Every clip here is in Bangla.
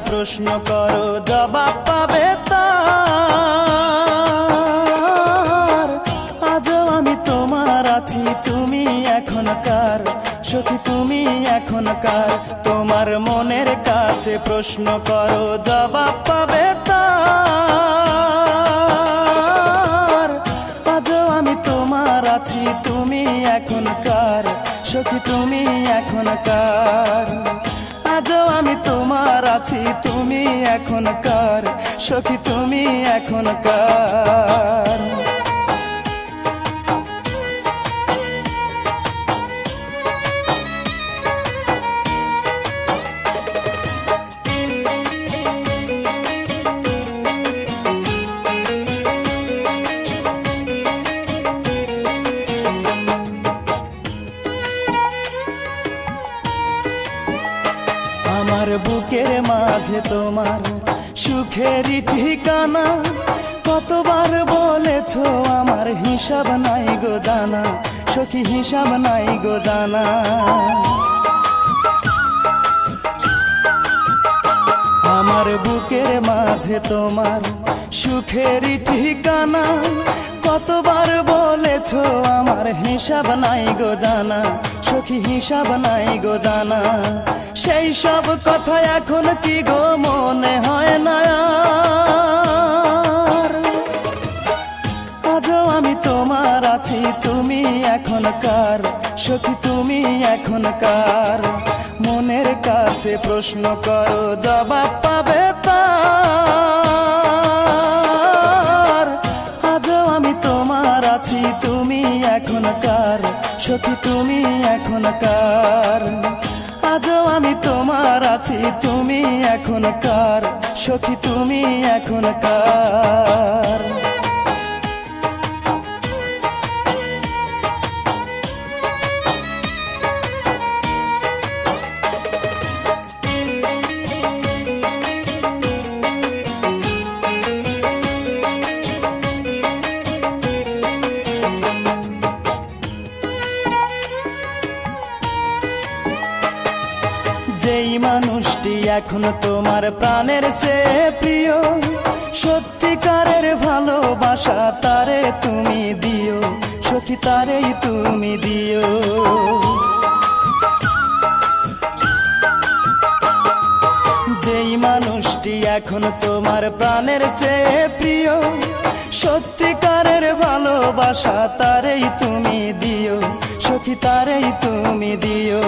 প্রশ্ন করো জবাব পাবে তার। আজও আমি তোমার আছি, তুমি এখন কার? সখী তুমি এখন কার? তোমার মনের কাছে প্রশ্ন করো জবাব পাবে তার। আজও আমি তোমার আছি, তুমি এখন কার? সখী তুমি এখন কার? আজও আমি তোমার আছি, তুমি এখন কার? সখী তুমি এখন কার? আমার বুকের মাঝে তোমার সুখেরই ঠিকানা, কতবার বলেছো আমার হিসাব নাই গো জানা, সখী হিসাব নাই গো জানা। আমার বুকের মাঝে তোমার সুখেরই ঠিকানা, কতবার বলেছো আমার হিসাব নাই গো জানা, সখী হিসাব নাই গো জানা। সেই সব কথা এখন কি গো মনে হয় না আর? আজও আমি তোমার আছি, তুমি এখন কার? সখী তুমি এখন কার? মনের কাছে প্রশ্ন করো জবাব পাবে তার। আজও আমি তোমার আছি, তুমি এখন কার? সখী তুমি এখন কার? আজও আমি তোমার আছি, তুমি এখন কার? সখী তুমি এখন কার? যেই মানুষটি এখন তোমার প্রাণের চেয়ে প্রিয়, সত্যিকারের ভালোবাসা তারে তুমি দিও, সখী তারেই তুমি দিও। যেই মানুষটি এখন তোমার প্রাণের চেয়ে প্রিয়, সত্যিকারের ভালোবাসা তারেই তুমি দিও, সখী তারেই তুমি দিও।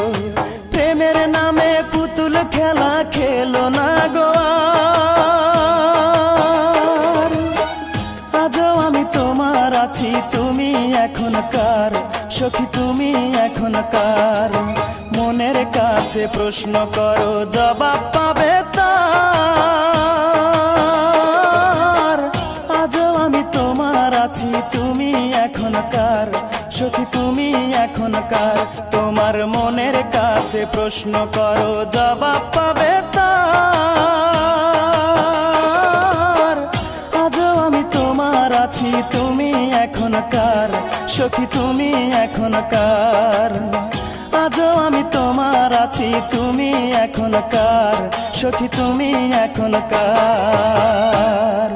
প্রেমের নামে পুতুল খেলা খেলো না গো আর। আজও আমি তোমার আছি, তুমি এখন কার? সখী তুমি এখন কার? মনের কাছে প্রশ্ন করো জবাব পাবে তার। আজও আমি তোমার আছি, তুমি এখন কার? সখী তুমি এখন কার? তোমার মনের কাছে প্রশ্ন করো জবাব পাবে তার। আজও আমি তোমার আছি, তুমি এখন কার? সখী তুমি এখন কার? আজও আমি তোমার আছি, তুমি এখন কার? সখী তুমি এখন কার?